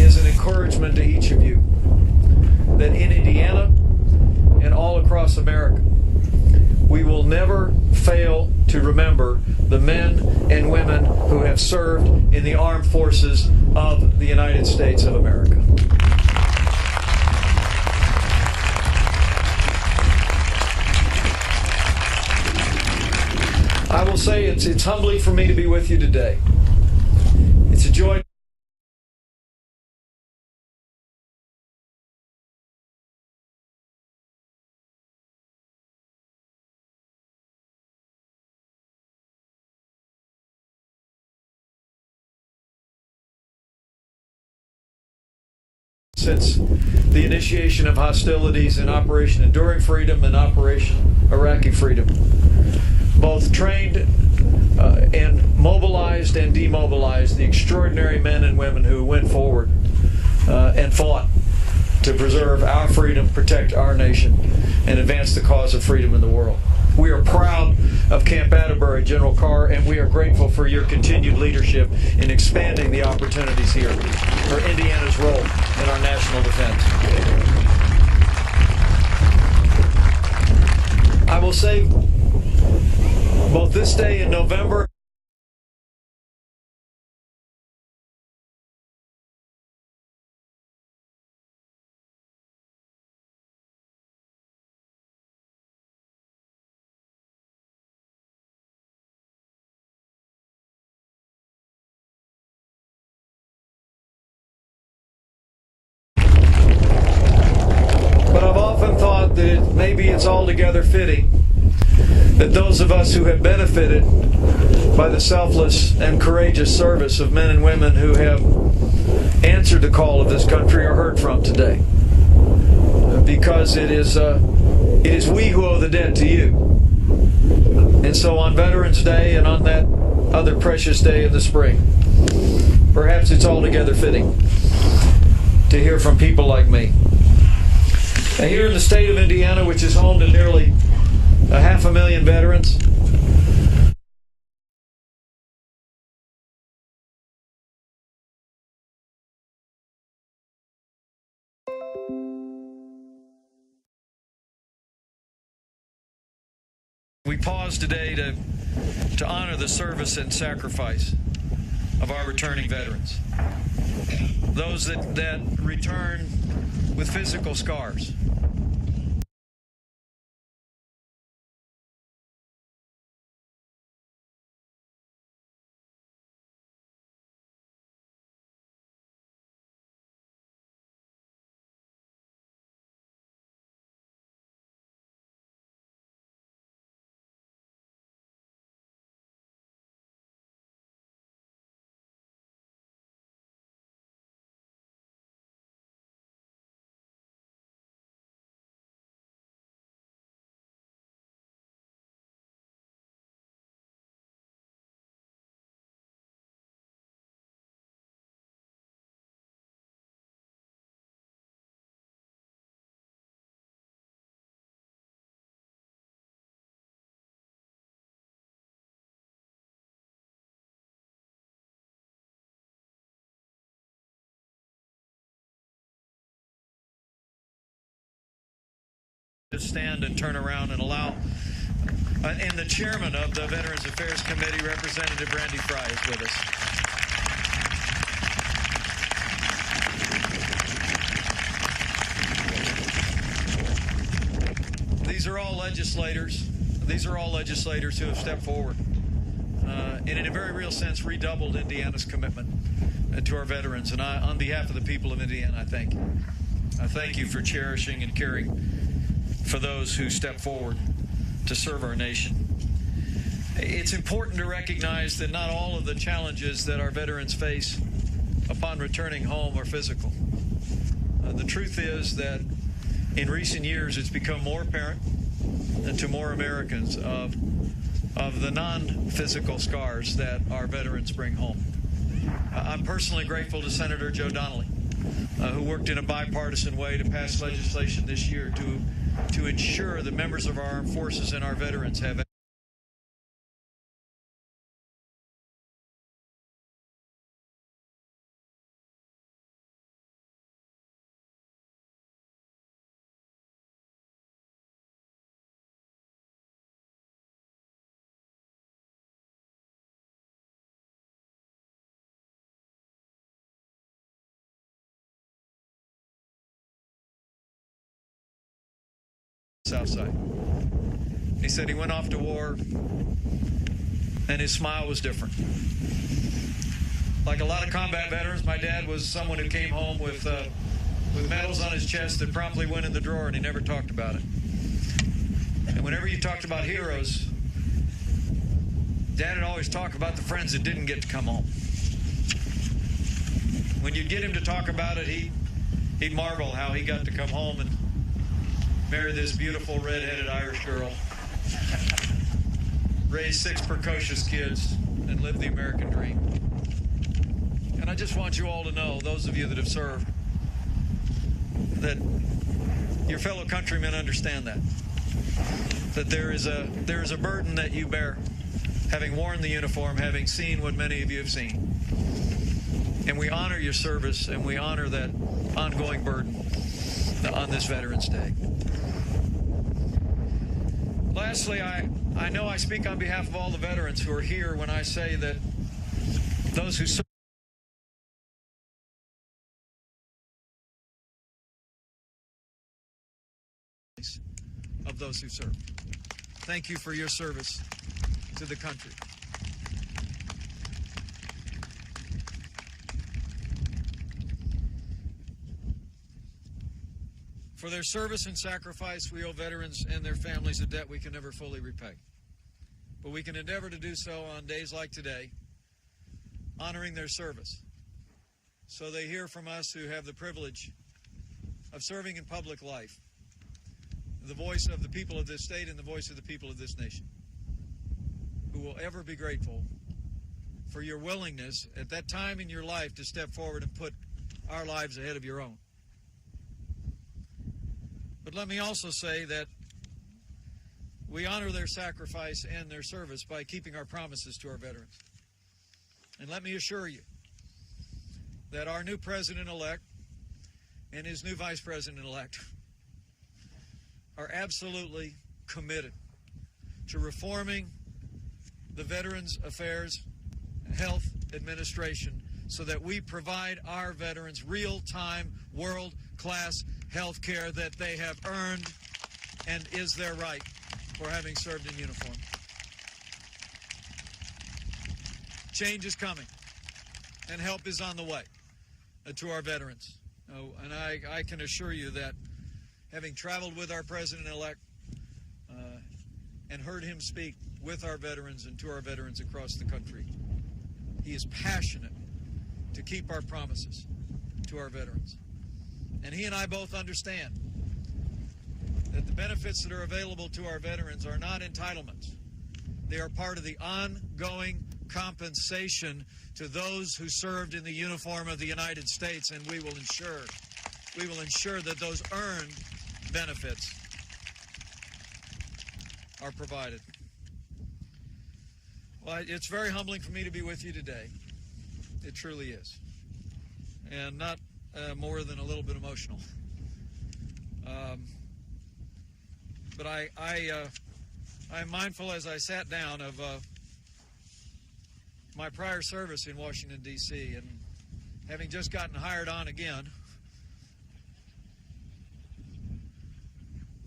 is an encouragement to each of you that in Indiana and all across America, we will never fail to remember the men and women who have served in the armed forces of the United States of America. I will say it's humbling for me to be with you today. It's a joy. Since the initiation of hostilities in Operation Enduring Freedom and Operation Iraqi Freedom, both trained and mobilized and demobilized the extraordinary men and women who went forward and fought to preserve our freedom, protect our nation, and advance the cause of freedom in the world. We are proud of Camp Edinburgh, General Carr, and we are grateful for your continued leadership in expanding the opportunities here for Indiana's role in our national defense. I will say, both this day in November that maybe it's altogether fitting that those of us who have benefited by the selfless and courageous service of men and women who have answered the call of this country are heard from today. Because it is we who owe the debt to you. And so on Veterans Day and on that other precious day of the spring, perhaps it's altogether fitting to hear from people like me. Now, here in the state of Indiana, which is home to nearly 500,000 veterans, we pause today to honor the service and sacrifice of our returning veterans. Those that return with physical scars. To stand and turn around and allow, and the chairman of the Veterans Affairs Committee, Representative Randy Fry, is with us. These are all legislators who have stepped forward and in a very real sense redoubled Indiana's commitment to our veterans. And on behalf of the people of Indiana, I thank you. I thank you for cherishing and caring for those who step forward to serve our nation. It's important to recognize that not all of the challenges that our veterans face upon returning home are physical. The truth is that in recent years it's become more apparent to more Americans of the non-physical scars that our veterans bring home. I'm personally grateful to Senator Joe Donnelly, who worked in a bipartisan way to pass legislation this year to ensure the members of our armed forces and our veterans have South Side. He said he went off to war and his smile was different. Like a lot of combat veterans, my dad was someone who came home with medals on his chest that promptly went in the drawer, and he never talked about it. And whenever you talked about heroes, Dad would always talk about the friends that didn't get to come home. When you'd get him to talk about it, he'd marvel how he got to come home and marry this beautiful red-headed Irish girl, raise 6 precocious kids, and live the American dream. And I just want you all to know, those of you that have served, that your fellow countrymen understand that there is a burden that you bear, having worn the uniform, having seen what many of you have seen. And we honor your service, and we honor that ongoing burden on this Veterans Day. Lastly, I know I speak on behalf of all the veterans who are here when I say that those who serve of those who serve. Thank you for your service to the country. For their service and sacrifice, we owe veterans and their families a debt we can never fully repay. But we can endeavor to do so on days like today, honoring their service, so they hear from us who have the privilege of serving in public life, the voice of the people of this state and the voice of the people of this nation, who will ever be grateful for your willingness at that time in your life to step forward and put our lives ahead of your own. But let me also say that we honor their sacrifice and their service by keeping our promises to our veterans. And let me assure you that our new president-elect and his new vice president-elect are absolutely committed to reforming the Veterans Affairs and Health Administration so that we provide our veterans real-time, world-class health care that they have earned and is their right for having served in uniform. Change is coming, and help is on the way to our veterans. And I can assure you that, having traveled with our president-elect and heard him speak with our veterans and to our veterans across the country, he is passionate to keep our promises to our veterans. And he and I both understand that the benefits that are available to our veterans are not entitlements. They are part of the ongoing compensation to those who served in the uniform of the United States, and we will ensure that those earned benefits are provided. Well, it's very humbling for me to be with you today. It truly is. And not more than a little bit emotional. But I'm mindful as I sat down of my prior service in Washington, D.C., and having just gotten hired on again,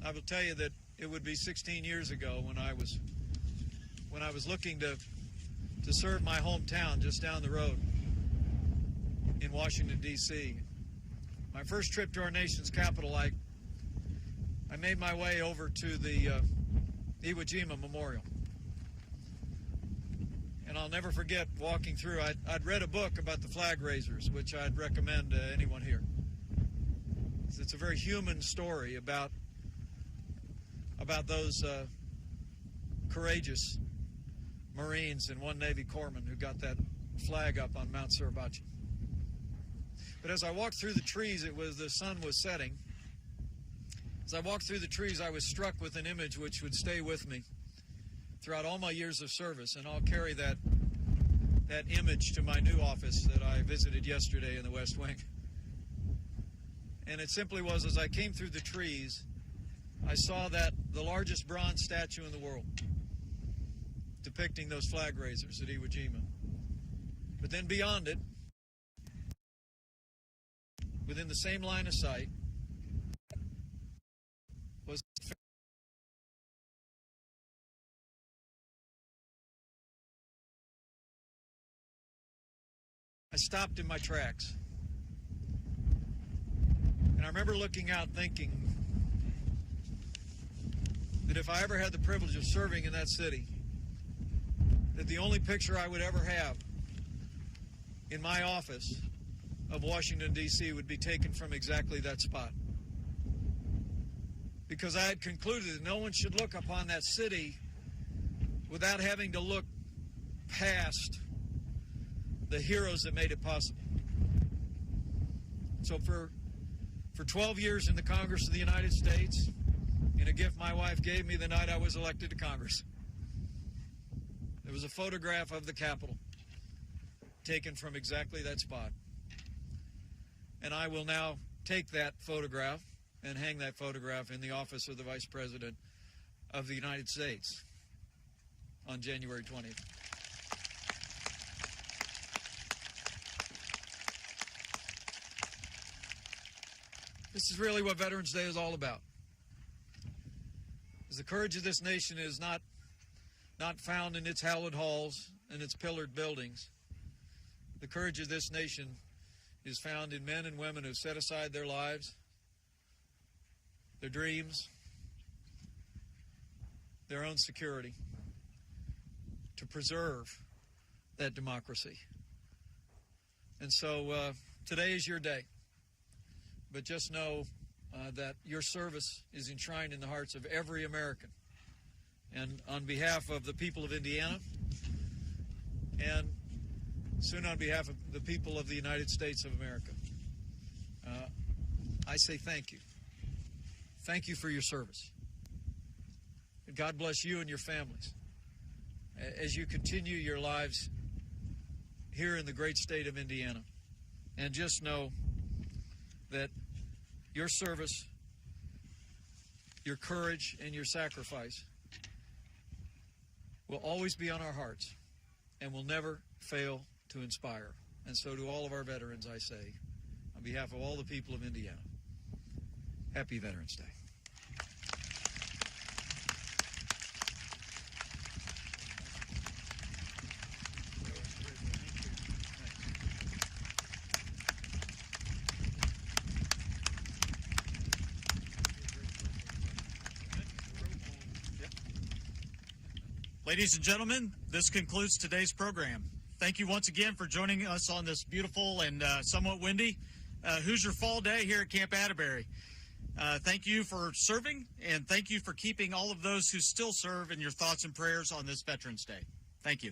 I will tell you that it would be 16 years ago when I was looking to serve my hometown just down the road in Washington, D.C. My first trip to our nation's capital, I made my way over to the Iwo Jima Memorial. And I'll never forget walking through. I'd read a book about the flag raisers, which I'd recommend to anyone here. It's a very human story about those courageous Marines and one Navy corpsman who got that flag up on Mount Suribachi. But as I walked through the trees, the sun was setting. As I walked through the trees, I was struck with an image which would stay with me throughout all my years of service, and I'll carry that image to my new office that I visited yesterday in the West Wing. And it simply was, as I came through the trees, I saw that the largest bronze statue in the world depicting those flag raisers at Iwo Jima. But then beyond it, within the same line of sight, was I stopped in my tracks. And I remember looking out thinking that if I ever had the privilege of serving in that city, that the only picture I would ever have in my office of Washington, D.C. would be taken from exactly that spot. Because I had concluded that no one should look upon that city without having to look past the heroes that made it possible. So for 12 years in the Congress of the United States, in a gift my wife gave me the night I was elected to Congress, there was a photograph of the Capitol taken from exactly that spot. And I will now take that photograph and hang that photograph in the office of the Vice President of the United States on January 20th. This is really what Veterans Day is all about. Is the courage of this nation is not found in its hallowed halls and its pillared buildings. The courage of this nation is found in men and women who set aside their lives, their dreams, their own security to preserve that democracy. And so today is your day. But just know that your service is enshrined in the hearts of every American. And on behalf of the people of Indiana, and soon on behalf of the people of the United States of America, I say thank you. Thank you for your service. And God bless you and your families as you continue your lives here in the great state of Indiana. And just know that your service, your courage, and your sacrifice will always be on our hearts and will never fail to inspire. And so to all of our veterans, I say, on behalf of all the people of Indiana, happy Veterans Day. Ladies and gentlemen, this concludes today's program. Thank you once again for joining us on this beautiful and somewhat windy Hoosier Fall Day here at Camp Atterbury. Thank you for serving, and thank you for keeping all of those who still serve in your thoughts and prayers on this Veterans Day. Thank you.